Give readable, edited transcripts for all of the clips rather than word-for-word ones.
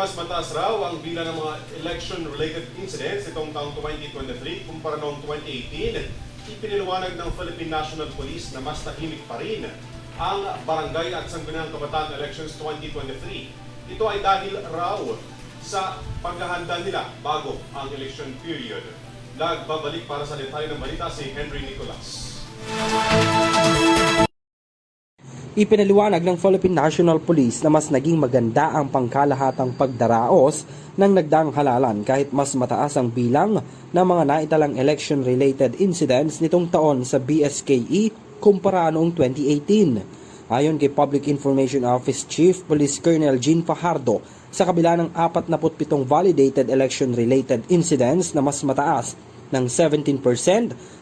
mas mataas raw ang bilang ng mga election-related incidents itong taong 2023 kumpara noong 2018. Ipiniliwanag ng Philippine National Police na mas tahimik pa rin ang barangay at sangguniang kabataan elections 2023. Ito ay dahil raw sa paghahanda nila bago ang election period. Nagbabalik para sa detalye ng balita si Henry Nicolas. Ipinaliwanag ng Philippine National Police na mas naging maganda ang pangkalahatang pagdaraos ng nagdaang halalan kahit mas mataas ang bilang ng mga naitalang election-related incidents nitong taon sa BSKE kumpara noong 2018. Ayon kay Public Information Office Chief Police Colonel Jean Fajardo, sa kabila ng 47 validated election-related incidents na mas mataas ng 17%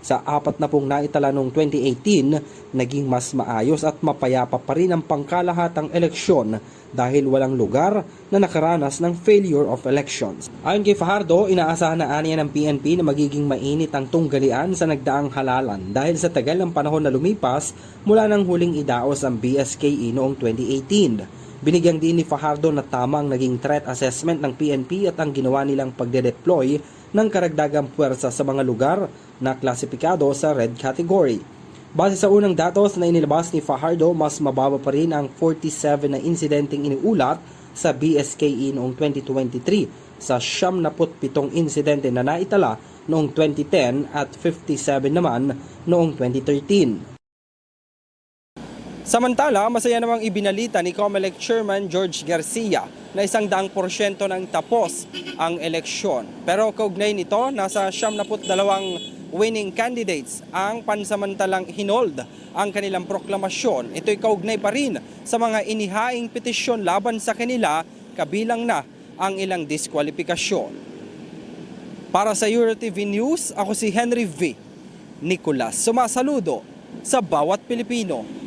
sa 40 naitala noong 2018, naging mas maayos at mapayapa pa rin ang pangkalahatang eleksyon dahil walang lugar na nakaranas ng failure of elections. Ayon kay Fajardo, inaasahan na aniya ng PNP na magiging mainit ang tunggalian sa nagdaang halalan dahil sa tagal ng panahon na lumipas mula nang huling idaos ang BSKE noong 2018. Binigyang din ni Fajardo na tamang naging threat assessment ng PNP at ang ginawa nilang pagde-deploy ng karagdagang puwersa sa mga lugar na klasipikado sa red category. Base sa unang datos na inilabas ni Fajardo, mas mababa pa rin ang 47 na insidenteng iniulat sa BSKE noong 2023 sa 77 insidente na naitala noong 2010 at 57 naman noong 2013. Samantala, masaya namang ibinalita ni COMELEC Chairman George Garcia na 100% ng tapos ang eleksyon. Pero kaugnay nito, nasa 72 winning candidates ang pansamantalang hinold ang kanilang proklamasyon. Ito'y kaugnay pa rin sa mga inihaing petisyon laban sa kanila, kabilang na ang ilang diskwalifikasyon. Para sa EuroTV News, ako si Henry V. Nicolas. Sumasaludo sa bawat Pilipino.